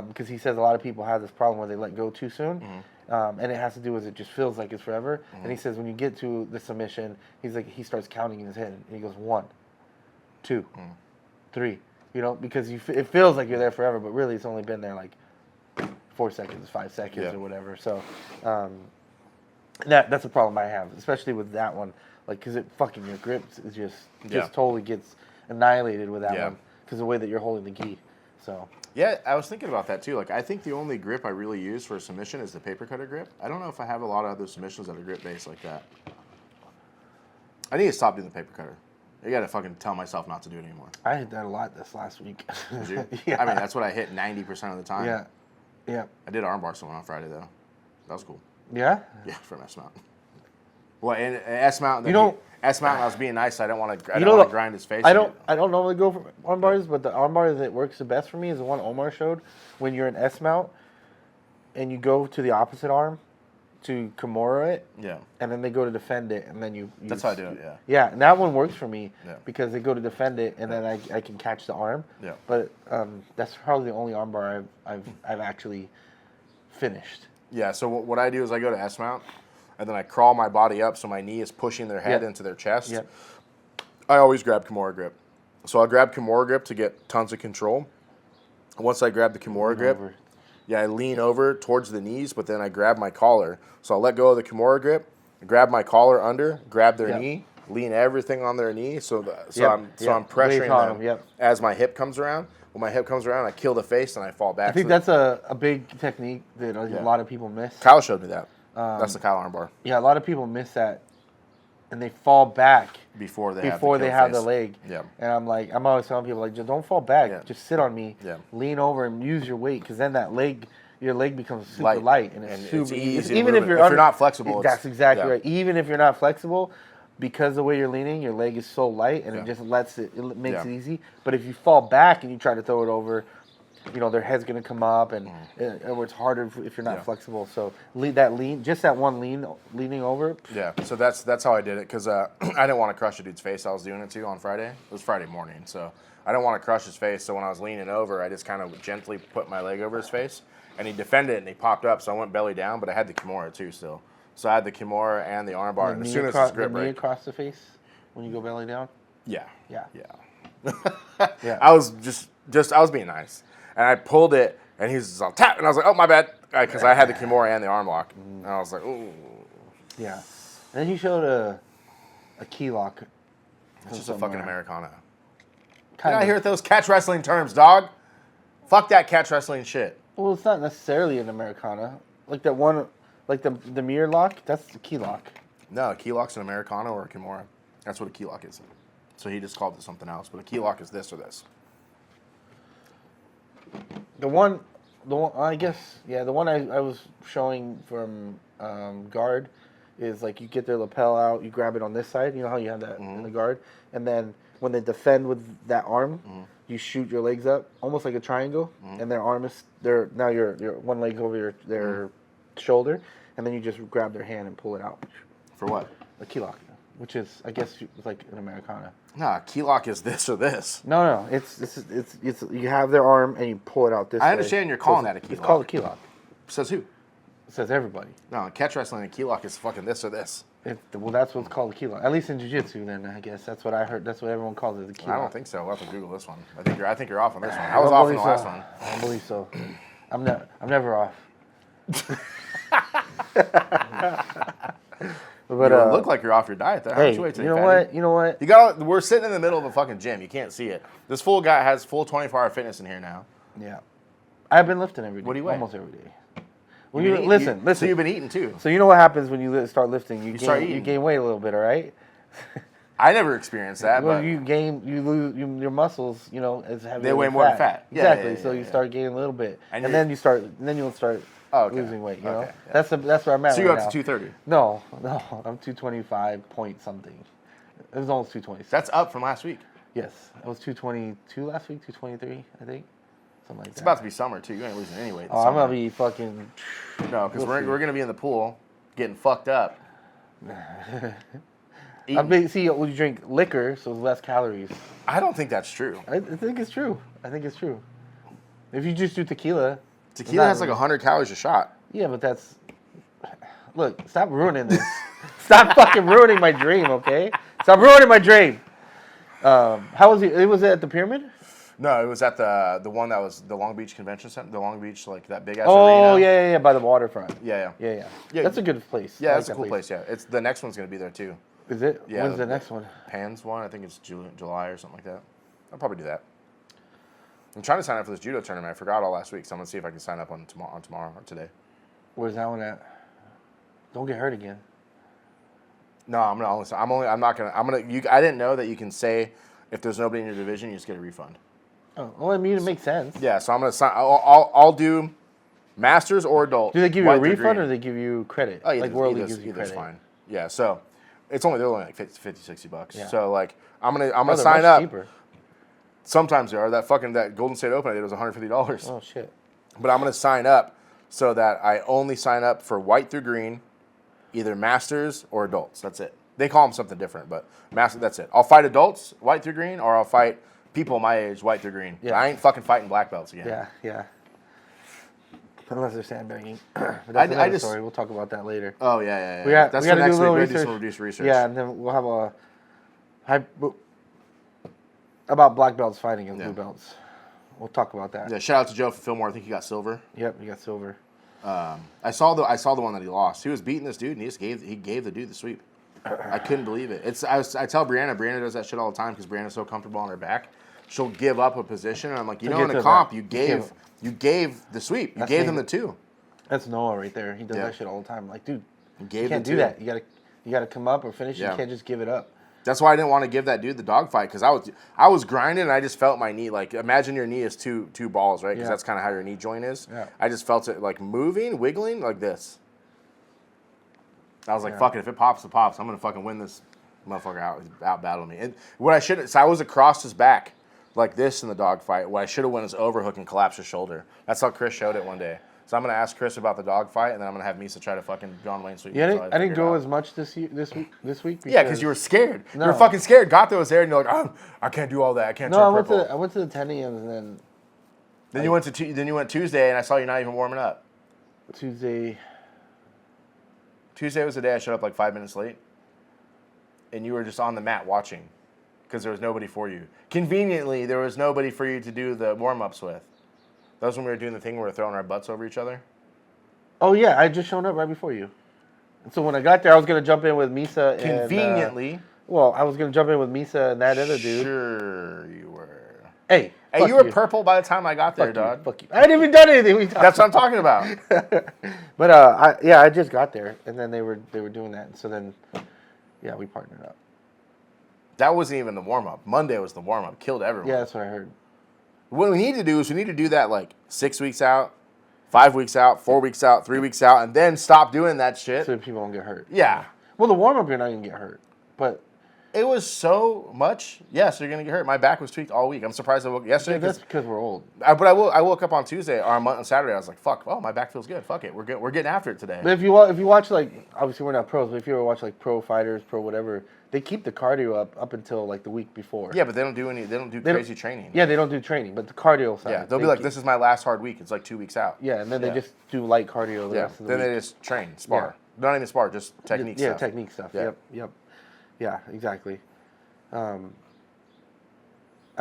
S1: Because he says a lot of people have this problem where they let go too soon, and it has to do with it just feels like it's forever. Mm-hmm. And he says when you get to the submission, he starts counting in his head, and he goes 1, 2, 3. You know, because it feels like you're there forever, but really it's only been there like 4 seconds, 5 seconds, or whatever. So that's a problem I have, especially with that one, like because it fucking your grip is just totally gets annihilated with that one because the way that you're holding the gi. So.
S2: Yeah, I was thinking about that too. Like, I think the only grip I really use for a submission is the paper cutter grip. I don't know if I have a lot of other submissions that are grip based like that. I need to stop doing the paper cutter. I gotta fucking tell myself not to do it anymore.
S1: I hit that a lot this last week.
S2: Did you? Yeah. I mean, that's what I hit 90% of the time.
S1: Yeah. Yeah.
S2: I did armbar someone on Friday though. That was cool.
S1: Yeah?
S2: Yeah, from S Mount. Well, and S Mount. S Mount, I was being nice. I don't want to grind his face.
S1: I don't normally go for arm bars, but the arm bar that works the best for me is the one Omar showed. When you're in S Mount and you go to the opposite arm to Kimura it, and then they go to defend it, and then you.
S2: That's how I do it. Yeah.
S1: Yeah, and that one works for me because they go to defend it, and then I can catch the arm.
S2: Yeah.
S1: But that's probably the only arm bar I've actually finished.
S2: Yeah. So what I do is I go to S Mount. And then I crawl my body up so my knee is pushing their head into their chest. Yep. I always grab Kimura grip. So I'll grab Kimura grip to get tons of control. Once I grab the Kimura grip, I lean over towards the knees, but then I grab my collar. So I'll let go of the Kimura grip, grab my collar under, grab their knee, lean everything on their knee. So I'm pressuring them as my hip comes around. When my hip comes around, I kill the face and I fall back.
S1: I think that's a big technique that a lot of people miss.
S2: Kyle showed me that. That's the Kyle armbar.
S1: Yeah, a lot of people miss that, and they fall back
S2: before they
S1: have the leg.
S2: Yeah.
S1: And I'm always telling people like, just don't fall back. Yeah. Just sit on me.
S2: Yeah.
S1: Lean over and use your weight, because then your leg becomes super light and it's super
S2: easy. Even if you're not flexible.
S1: That's exactly right. Even if you're not flexible, because the way you're leaning, your leg is so light and it just makes it easy. But if you fall back and you try to throw it over, their head's going to come up, and it's harder if you're not flexible. So that one leaning over.
S2: Yeah, so that's how I did it, because I didn't want to crush a dude's face I was doing it to on Friday. It was Friday morning, so I didn't want to crush his face. So when I was leaning over, I just kind of gently put my leg over his face, and he defended it, and he popped up, so I went belly down, but I had the Kimura too still. So I had the Kimura and the armbar, and as soon as his grip break.
S1: Knee across the face when you go belly down?
S2: Yeah.
S1: Yeah.
S2: Yeah. I was I was being nice. And I pulled it, and he was all tap, and I was like, oh, my bad, because I had the Kimura and the arm lock. And I was like, ooh.
S1: Yeah. And then he showed a key lock.
S2: It's just a fucking Americana. Get out here with those catch wrestling terms, dog. Fuck that catch wrestling shit.
S1: Well, it's not necessarily an Americana. like that one, like the mirror lock. That's the key lock.
S2: No, a key lock's an Americano or a Kimura. That's what a key lock is. So he just called it something else. But a key lock is this or this.
S1: The one I guess, the one I was showing from guard is like you get their lapel out, you grab it on this side. You know how you have that in the guard, and then when they defend with that arm, you shoot your legs up almost like a triangle, and their arm is now your one leg's over their shoulder, and then you just grab their hand and pull it out.
S2: For what?
S1: A key lock, which is I guess like an Americana.
S2: Nah, key lock is this or this.
S1: No, it's you have their arm and you pull it out this way.
S2: I understand you're calling that a key lock.
S1: It's called a key lock.
S2: Says who?
S1: It says everybody.
S2: No, in catch wrestling, a key lock is fucking this or this.
S1: Well, that's what's called a key lock. At least in jiu-jitsu, then I guess that's what I heard. That's what everyone calls it, the key lock.
S2: I don't think so. We'll have to Google this one. I think you're off on this one. I was off on the last one.
S1: I don't believe so. I'm never off.
S2: But you look like you're off your diet. There.
S1: Hey, you know what?
S2: We're sitting in the middle of a fucking gym. You can't see it. This fool guy has full 24-hour fitness in here now.
S1: Yeah, I've been lifting every day.
S2: What do you weigh?
S1: Almost every day. Listen.
S2: So you've been eating too.
S1: So you know what happens when you start lifting? You
S2: start eating.
S1: You gain weight a little bit, all right?
S2: I never experienced that.
S1: Well,
S2: but
S1: you lose your muscles. You know, as heavy.
S2: They weigh more than fat.
S1: Exactly.
S2: Yeah,
S1: so you start gaining a little bit, and then you'll start losing weight. You know,
S2: yeah.
S1: That's where I'm at.
S2: So you're
S1: right
S2: up to 230.
S1: No, I'm 225 point something. It was almost 220.
S2: That's up from last week.
S1: Yes, I was 222 last week, 223, I think. Something like that.
S2: It's about to be summer too. You ain't losing any weight.
S1: I'm gonna be fucking.
S2: No, because we're gonna be in the pool, getting fucked up.
S1: See, when you drink liquor, so it's less calories.
S2: I don't think that's true.
S1: I think it's true. If you just do tequila
S2: has like 100 calories a shot.
S1: Yeah, but that's. Look, stop ruining this. Stop fucking ruining my dream, okay? Stop ruining my dream. How was it? Was it at the Pyramid?
S2: No, it was at the one that was the Long Beach Convention Center. The Long Beach, like that big ass
S1: arena.
S2: Oh,
S1: yeah, by the waterfront.
S2: Yeah.
S1: That's a good place.
S2: Yeah, that's a cool place. Yeah, it's the next one's gonna be there too.
S1: Is it?
S2: Yeah.
S1: When's the next one?
S2: Pan's one. I think it's July or something like that. I'll probably do that. I'm trying to sign up for this judo tournament. I forgot all last week, so I'm gonna see if I can sign up on tomorrow or today.
S1: Where's that one at? Don't get hurt again.
S2: No, I'm not gonna. I didn't know that you can say if there's nobody in your division, you just get a refund.
S1: Oh, well, I mean, it makes sense.
S2: Yeah, so I'm gonna sign. I'll do masters or adult.
S1: Do they give you a refund or do they give you credit?
S2: Oh,
S1: like World League gives you credit.
S2: Fine. Yeah, so they're only like $50-$60.
S1: Yeah.
S2: So like I'm gonna sign up.
S1: Cheaper.
S2: Sometimes they are. That Golden State Open I did was $150.
S1: Oh shit.
S2: But I'm gonna sign up so that I only sign up for white through green, either masters or adults. That's it. They call them something different, but master. That's it. I'll fight adults, white through green, or I'll fight people my age, white through green. Yeah. I ain't fucking fighting black belts again.
S1: Yeah. Unless they're sandbagging. But that's another story. We'll talk about that later.
S2: Oh, yeah.
S1: We got
S2: that's
S1: to do a little
S2: research. Some reduced research.
S1: Yeah, and then we'll have about black belts fighting against blue belts. We'll talk about that.
S2: Yeah, shout out to Joe for Fillmore. I think he got silver.
S1: Yep, he got silver.
S2: I saw the one that he lost. He was beating this dude, and he gave the dude the sweep. I couldn't believe it. I tell Brianna does that shit all the time because Brianna's so comfortable on her back. She'll give up a position, and I'm like, in a comp, you gave the sweep. You gave them the 2.
S1: That's Noah right there. He does that shit all the time. Like, dude, you can't
S2: do
S1: that. You gotta come up or finish. Yeah. You can't just give it up.
S2: That's why I didn't want to give that dude the dogfight because I was grinding and I just felt my knee. Like, imagine your knee is two balls, right? Because that's kind of how your knee joint is. Yeah. I just felt it like moving, wiggling like this. I was like, fuck it. If it pops, it pops. I'm gonna fucking win this motherfucker out battle me. And I was across his back like this in the dogfight. What I should have went is overhook and collapse his shoulder. That's how Chris showed it one day. So I'm gonna ask Chris about the dogfight, and then I'm gonna have Misa try to fucking John Wayne sweep.
S1: Yeah, I didn't go as much this week.
S2: Yeah, because you were scared. No. You were fucking scared. Gato was there, and you're like, I can't do all that. I can't.
S1: No, I went to the Tenniums, and then.
S2: Then you went Tuesday, and I saw you not even warming up.
S1: Tuesday
S2: was the day I showed up like 5 minutes late, and you were just on the mat watching, because there was nobody for you. Conveniently, there was nobody for you to do the warm ups with. That was when we were doing the thing where we were throwing our butts over each other?
S1: Oh, yeah. I just showed up right before you. And so when I got there, I was going to jump in with Misa.
S2: Conveniently.
S1: I was going to jump in with Misa and that other dude.
S2: Sure you were.
S1: Hey,
S2: Hey, you were purple by the time I got there, dog.
S1: Fuck you. I hadn't even done anything.
S2: That's what I'm talking about.
S1: But I just got there, and then they were doing that. So then, yeah, we partnered up.
S2: That wasn't even the warm up. Monday was the warm up. Killed everyone.
S1: Yeah, that's what I heard.
S2: What we need to do is we need to do that like 6 weeks out, 5 weeks out, 4 weeks out, 3 weeks out, and then stop doing that shit.
S1: So people don't get hurt.
S2: Yeah.
S1: Well, the warm up, you're not gonna get hurt, but
S2: it was so much. Yes, you're gonna get hurt. My back was tweaked all week. I'm surprised I woke yesterday.
S1: Yeah, that's because we're old.
S2: But I woke up on Tuesday or on Saturday. I was like, "Fuck! Oh, my back feels good. Fuck it. We're good. We're getting after it today."
S1: But if you watch like, obviously we're not pros, but if you ever watch like pro fighters, pro whatever, they keep the cardio up until like the week before.
S2: Yeah, but they don't do crazy training.
S1: Yeah, they don't do training, but the cardio side.
S2: Yeah, they'll be like, "This is my last hard week." It's like 2 weeks out.
S1: Yeah, and then they just do light cardio the rest of the
S2: then
S1: week.
S2: they just train, spar. Not even spar, just technique stuff.
S1: Yeah, technique stuff.
S2: Yeah.
S1: Yep. Yeah, exactly. I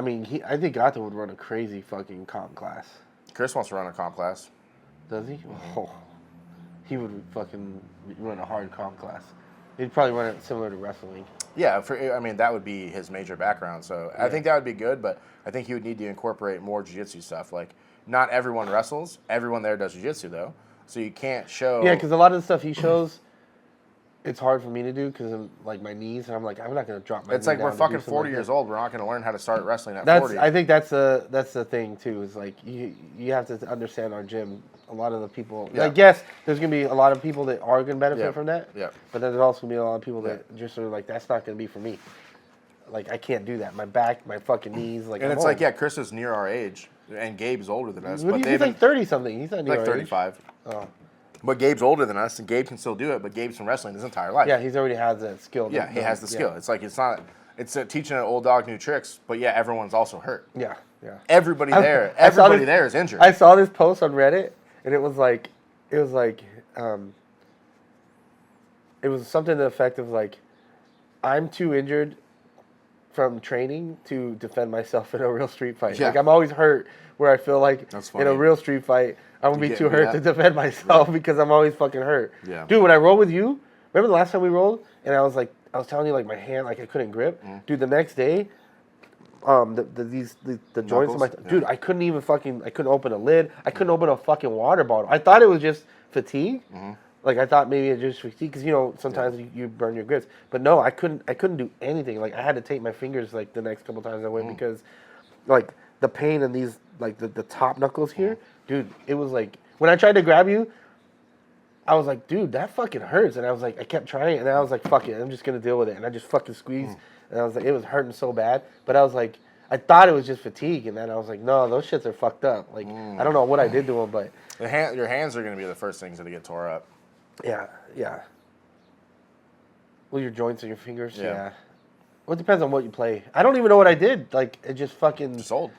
S1: mean, I think Gato would run a crazy fucking comp class.
S2: Chris wants to run a comp class.
S1: Does he? Oh, he would fucking run a hard comp class. He'd probably run it similar to wrestling.
S2: Yeah, that would be his major background. So I think that would be good, but I think he would need to incorporate more jiu-jitsu stuff. Like, not everyone wrestles. Everyone there does jiu-jitsu, though. So you can't show...
S1: Yeah, because a lot of the stuff he shows, it's hard for me to do because of, like, my knees. And I'm like, I'm not going to drop my knee
S2: It's like
S1: down
S2: we're
S1: to
S2: fucking
S1: do
S2: 40
S1: like
S2: years
S1: that.
S2: old. We're not going to learn how to start wrestling at 40.
S1: I think that's the thing, too, is, like, you have to understand our gym. A lot of the people...
S2: Yeah.
S1: Like, yes, there's going to be a lot of people that are going to benefit from that.
S2: Yeah.
S1: But then there's also going to be a lot of people that just are like, that's not going to be for me. Like, I can't do that. My back, my fucking knees, like...
S2: And it's like, yeah, Chris is near our age, and Gabe's older than us.
S1: But he's like 30-something. He's not near
S2: like
S1: our
S2: 35.
S1: Age. Oh.
S2: But Gabe's older than us, and Gabe can still do it, but Gabe's been wrestling his entire life.
S1: Yeah, he's already has that skill.
S2: Yeah, he has the skill. It's like, it's teaching an old dog new tricks, but yeah, everyone's also hurt.
S1: Yeah.
S2: Everybody there is injured.
S1: I saw this post on Reddit, and it was something to the effect of like, I'm too injured from training to defend myself in a real street fight.
S2: Yeah.
S1: Like, I'm always hurt where I feel like in a real street fight, I'm going to be too hurt to defend myself because I'm always fucking hurt.
S2: Yeah.
S1: Dude, when I rolled with you, remember the last time we rolled? And I was telling you, like, my hand, like, I couldn't grip. Dude, the next day, the joints in my... Dude, I couldn't even I couldn't open a lid. I couldn't open a fucking water bottle. I thought it was just fatigue. Like, I thought maybe it was just fatigue because, you know, sometimes you burn your grips. But no, I couldn't do anything. Like, I had to take my fingers, like, the next couple times I went because, like, the pain in these, like, the top knuckles here, dude, it was like... When I tried to grab you, I was like, dude, that fucking hurts. And I was like, I kept trying, and I was like, fuck it, I'm just going to deal with it. And I just fucking squeezed, and I was like, it was hurting so bad. But I was like, I thought it was just fatigue, and then I was like, no, those shits are fucked up. Like, I don't know what I did to them, but...
S2: Your hands are going to be the first things that get tore up.
S1: Yeah. Well, your joints and your fingers, yeah. Well, it depends on what you play. I don't even know what I did. Like, it just fucking...
S2: Just old.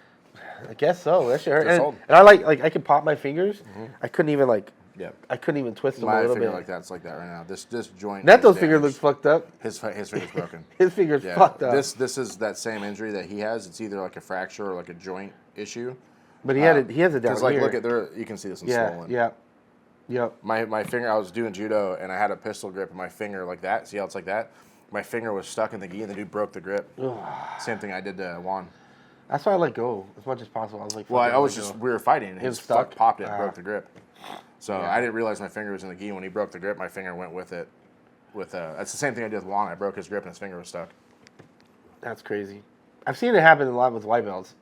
S1: I guess so. That shit hurt.
S2: And
S1: I like I could pop my fingers. I couldn't even I couldn't even twist them a little bit.
S2: Like that's like that right now. This joint.
S1: Neto's finger looks fucked up.
S2: His finger's broken.
S1: His finger's fucked up.
S2: This is that same injury that he has. It's either like a fracture or like a joint issue.
S1: But he has it down
S2: like,
S1: here.
S2: look at there. You can see this one swollen.
S1: Yep.
S2: My finger. I was doing judo and I had a pistol grip in my finger like that. See how it's like that? My finger was stuck in the gi and the dude broke the grip. Same thing I did to Juan.
S1: That's why I let go as much as possible. I was like,
S2: we were fighting. And his
S1: stuck.
S2: Popped it, broke the grip. So I didn't realize my finger was in the gi. When he broke the grip, my finger went with it. That's the same thing I did with Juan. I broke his grip and his finger was stuck.
S1: That's crazy. I've seen it happen a lot with white belts,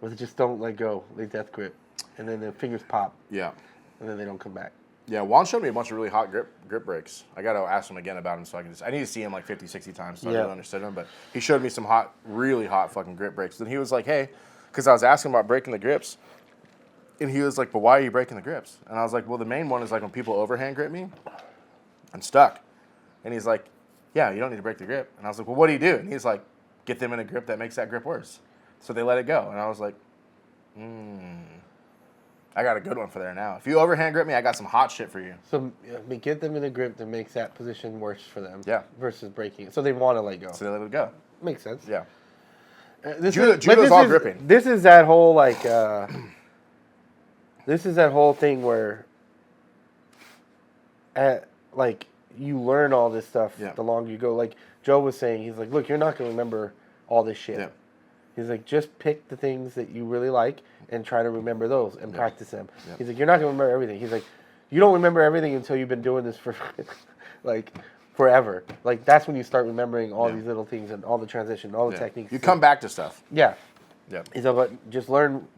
S1: where they just don't let go. They death grip, and then the fingers pop.
S2: Yeah.
S1: And then they don't come back.
S2: Yeah, Juan showed me a bunch of really hot grip breaks. I got to ask him again about him so I need to see him like 50, 60 times so I really understood him. But he showed me some really hot fucking grip breaks. Then he was like, hey, because I was asking about breaking the grips. And he was like, but why are you breaking the grips? And I was like, well, the main one is like when people overhand grip me, I'm stuck. And he's like, yeah, you don't need to break the grip. And I was like, well, what do you do? And he's like, get them in a grip that makes that grip worse. So they let it go. And I was like, I got a good one for there now. If you overhand grip me, I got some hot shit for you.
S1: So get them in a grip that makes that position worse for them.
S2: Yeah.
S1: Versus breaking it. So they want to let go.
S2: So they let it go.
S1: Makes sense.
S2: Yeah.
S1: Judo's
S2: all gripping.
S1: This is that whole like. This is that whole thing where. Like you learn all this stuff the longer you go. Like Joe was saying, he's like, look, you're not gonna remember all this shit.
S2: Yeah.
S1: He's like, just pick the things that you really like and try to remember those and practice them. He's like, you're not going to remember everything. He's like, you don't remember everything until you've been doing this for, like, forever. Like, that's when you start remembering all these little things and all the transition, all the techniques.
S2: You come back to stuff.
S1: Yeah.
S2: Yeah.
S1: He's like, but just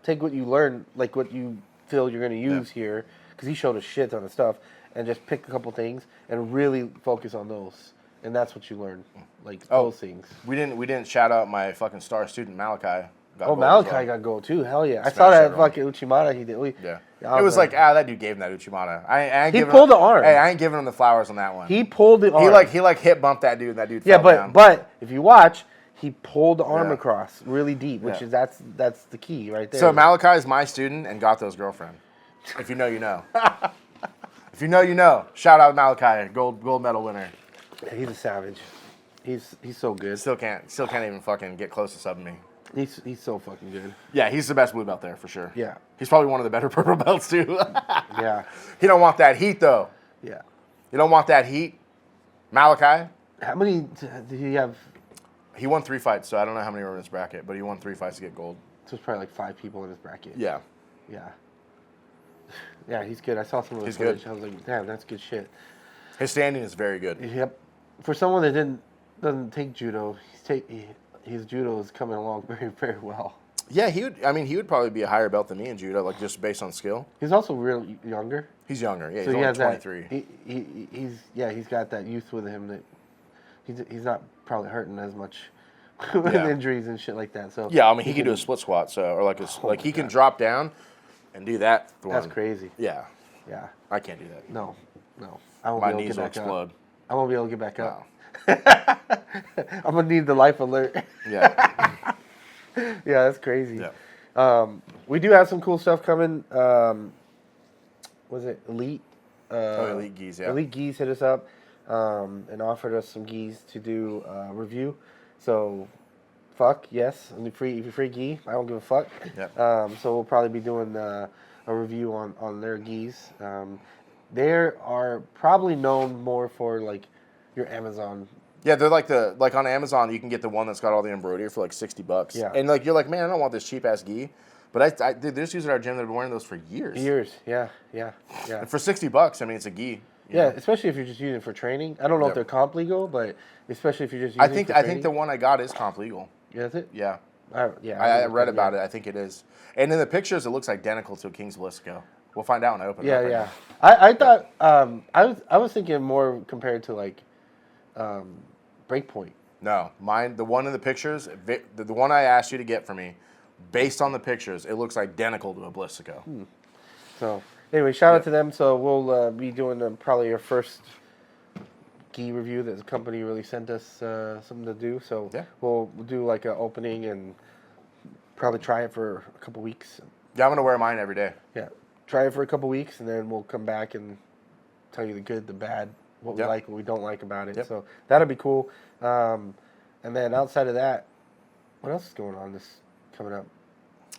S1: take what you learn, like what you feel you're going to use here, because he showed us shit ton of stuff, and just pick a couple things and really focus on those. And that's what you learn, like those things.
S2: We didn't shout out my fucking star student Malachi.
S1: Malachi got gold too. Hell yeah! I saw that fucking Uchimata he did.
S2: It was like that dude gave him that Uchimata.
S1: He pulled the arm.
S2: Hey, I ain't giving him the flowers on that one.
S1: He pulled the arm.
S2: He hip bumped that dude. And that dude. Fell down.
S1: But if you watch, he pulled the arm across really deep, which is that's the key right there.
S2: So Malachi is my student and Gato's girlfriend. If you know, you know. If you know, you know. Shout out Malachi, gold medal winner.
S1: Yeah, he's a savage. He's so good.
S2: Still can't even fucking get close to subbing me.
S1: He's so fucking good.
S2: Yeah, he's the best blue belt there for sure.
S1: Yeah.
S2: He's probably one of the better purple belts too.
S1: Yeah.
S2: He don't want that heat though.
S1: Yeah.
S2: You don't want that heat. Malachi?
S1: How many did he have?
S2: He won 3 fights, so I don't know how many were in his bracket, but he won 3 fights to get gold.
S1: So it's probably like 5 people in his bracket.
S2: Yeah.
S1: Yeah. Yeah, he's good. I saw some of his footage. I was like, damn, that's good shit.
S2: His standing is very good.
S1: Yep. For someone that doesn't take judo, his judo is coming along very, very well.
S2: Yeah, he would probably be a higher belt than me in judo, like just based on skill.
S1: He's also real younger.
S2: He's younger. Yeah,
S1: so
S2: he's only 23.
S1: He's got that youth with him that he's not probably hurting as much with injuries and shit like that. So
S2: yeah, I mean he can do a split squat, he can drop down and do that.
S1: That's crazy.
S2: Yeah.
S1: Yeah.
S2: I can't do that.
S1: No. I won't
S2: My
S1: be able
S2: knees
S1: to get
S2: will
S1: back
S2: explode.
S1: up. I won't be able to get back up.
S2: No.
S1: I'm gonna need the life alert.
S2: Yeah.
S1: Yeah, that's crazy.
S2: Yeah.
S1: We do have some cool stuff coming. Was it Elite?
S2: Elite Geese, yeah.
S1: Elite Geese hit us up and offered us some geese to do a review. So, fuck, yes. If you're free gi, I don't give a fuck.
S2: Yep.
S1: So we'll probably be doing a review on their geese. They are probably known more for, like, your Amazon.
S2: Yeah, they're like on Amazon, you can get the one that's got all the embroidery for like $60.
S1: Yeah.
S2: And like you're like, man, I don't want this cheap ass gi. But dude, there's dudes at our gym that have been wearing those for years.
S1: Yeah.
S2: And for $60, I mean, it's a gi.
S1: Yeah, especially if you're just using it for training. I don't know if they're comp legal, but especially if you're just using it for training.
S2: I think the one I got is comp legal.
S1: Yeah, is it?
S2: Yeah.
S1: I
S2: read about it. I think it is. And in the pictures, it looks identical to a King's Blisco. We'll find out when I open it up.
S1: Yeah. I thought I was thinking more compared to like Breakpoint.
S2: No, the one in the pictures, the one I asked you to get for me, based on the pictures, it looks identical to a Blisco.
S1: So anyway, shout out to them. So we'll be doing probably our first gi review that the company really sent us something to do. So we'll do like an opening and probably try it for a couple weeks.
S2: Yeah, I'm gonna wear mine every day.
S1: Yeah, try it for a couple weeks, and then we'll come back and tell you the good, the bad, what we like, what we don't like about it. So that'll be cool. And then outside of that, what else is going on this coming up?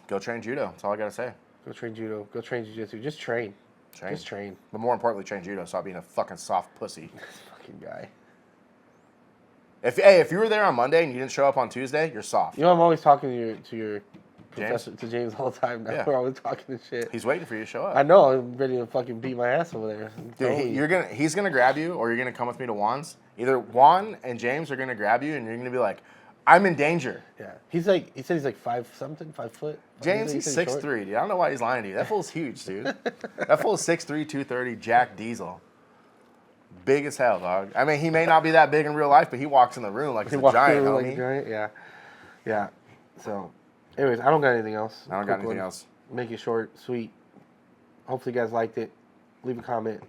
S2: Go train judo. That's all I gotta say.
S1: Go train judo. Go train jiu-jitsu. Just train. Just train.
S2: But more importantly, train judo. Stop being a fucking soft pussy.
S1: This fucking guy.
S2: If you were there on Monday and you didn't show up on Tuesday, you're soft.
S1: You know, I'm always talking to your
S2: James?
S1: professor, to James all the time now. We're always talking to shit.
S2: He's waiting for you to show up.
S1: I know. I'm ready to fucking beat my ass over there.
S2: Dude, he's gonna grab you, or you're gonna come with me to Juan's. Either Juan and James are gonna grab you, and you're gonna be like, "I'm in danger."
S1: Yeah. He said he's like 5 foot.
S2: James, he's 6'3", dude. I don't know why he's lying to you. That fool's huge, dude. That fool's 6'3", 230, Jack Diesel. Big as hell, dog. I mean, he may not be that big in real life, but he walks in the room like he's a giant, homie.
S1: Like a giant, yeah. So, anyways, I don't got anything else.
S2: I don't got anything else.
S1: Make it short, sweet. Hopefully, you guys liked it. Leave a comment.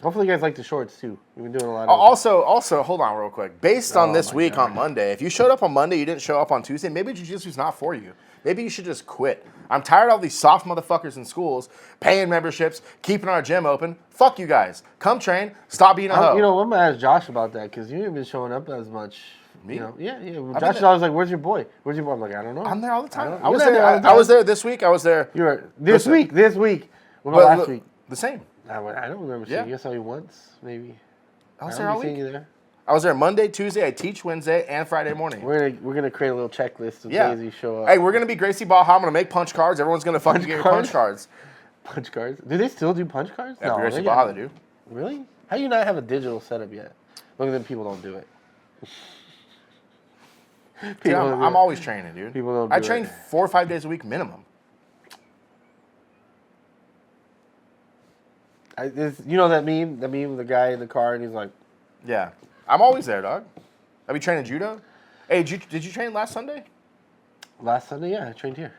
S1: Hopefully, you guys like the shorts too. We've been doing a lot of.
S2: Also, hold on real quick. Based on this week on Monday, if you showed up on Monday, you didn't show up on Tuesday. Maybe jiu-jitsu's not for you. Maybe you should just quit. I'm tired of all these soft motherfuckers in schools paying memberships, keeping our gym open. Fuck you guys. Come train. Stop being a hoe.
S1: You know, I'm gonna ask Josh about that because you ain't been showing up as much.
S2: Me?
S1: You know, yeah. Josh is always like, "Where's your boy? Where's your boy?" I'm like, "I don't know."
S2: I'm there all the time.
S1: I was
S2: there this week. I was there.
S1: You were this week. What about last week?
S2: The same.
S1: I don't remember seeing you. I saw you once, maybe.
S2: I was there all week.
S1: You there.
S2: I was there Monday, Tuesday. I teach Wednesday and Friday morning.
S1: We're gonna create a little checklist of days you show up.
S2: Hey, we're gonna be Gracie Baja. I'm gonna make punch cards. Everyone's gonna fucking get punch cards.
S1: Punch cards? Do they still do punch cards?
S2: Yeah, Gracie Baja, they do.
S1: Really? How do you not have a digital setup yet? Look at them. People don't do it.
S2: Dude, I'm always training, dude.
S1: People don't.
S2: I train 4 or 5 days a week minimum.
S1: You know that meme? The meme of the guy in the car and he's like,
S2: yeah, I'm always there, dog. Have you trained judo? Hey, did you train last Sunday?
S1: Last Sunday, yeah, I trained here.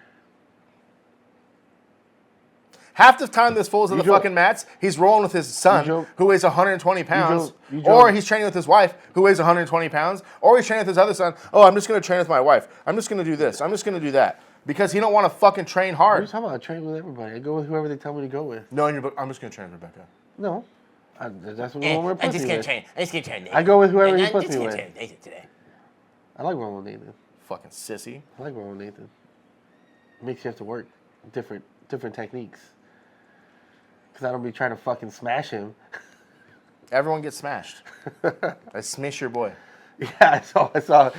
S2: Half the time this fool's on the fucking mats, he's rolling with his son, who weighs 120 pounds, or he's training with his wife, who weighs 120 pounds, or he's training with his other son. Oh, I'm just going to train with my wife. I'm just going to do this. I'm just going to do that. Because he don't want to fucking train hard.
S1: What are you talking about? I train with everybody. I go with whoever they tell me to go with.
S2: No, I'm just going to train with Rebecca.
S1: No. That's what we're
S3: I'm just going to train. I'm just going to train.
S1: I go with whoever he puts me with.
S3: Today.
S1: I like rolling with Nathan.
S2: Fucking sissy.
S1: I like rolling with Nathan. It makes you have to work different techniques. Because I don't be trying to fucking smash him.
S2: Everyone gets smashed. I smash your boy.
S1: Yeah, I saw.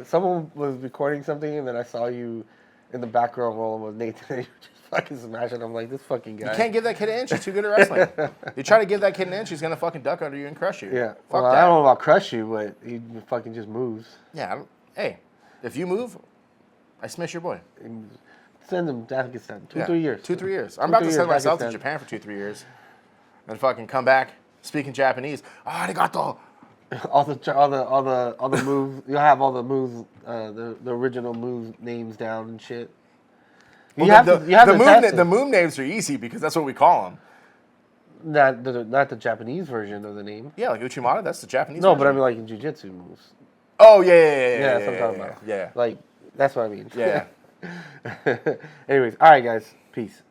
S1: Someone was recording something, and then I saw you in the background rolling with Nathan, and you were just fucking smashing. I'm like, this fucking guy.
S2: You can't give that kid an inch. He's too good at wrestling. You try to give that kid an inch, he's gonna fucking duck under you and crush you.
S1: Yeah. Well, I don't know about crush you, but he fucking just moves.
S2: Yeah. Hey, if you move, I smash your boy.
S1: Send him to Afghanistan. 3 years.
S2: 2-3 years. I'm about to send myself to Japan for 2-3 years, and fucking come back speaking Japanese. Arigato.
S1: All the moves. You'll have all the moves, the original moves names down and shit.
S2: The move names are easy because that's what we call them.
S1: Not the Japanese version of the name.
S2: Yeah, like Uchimata, that's the Japanese.
S1: No,
S2: version.
S1: but I mean like in Jiu-Jitsu moves.
S2: Oh yeah.
S1: That's what I'm talking about.
S2: Yeah.
S1: Like that's what I mean.
S2: Yeah.
S1: Anyways, all right, guys. Peace.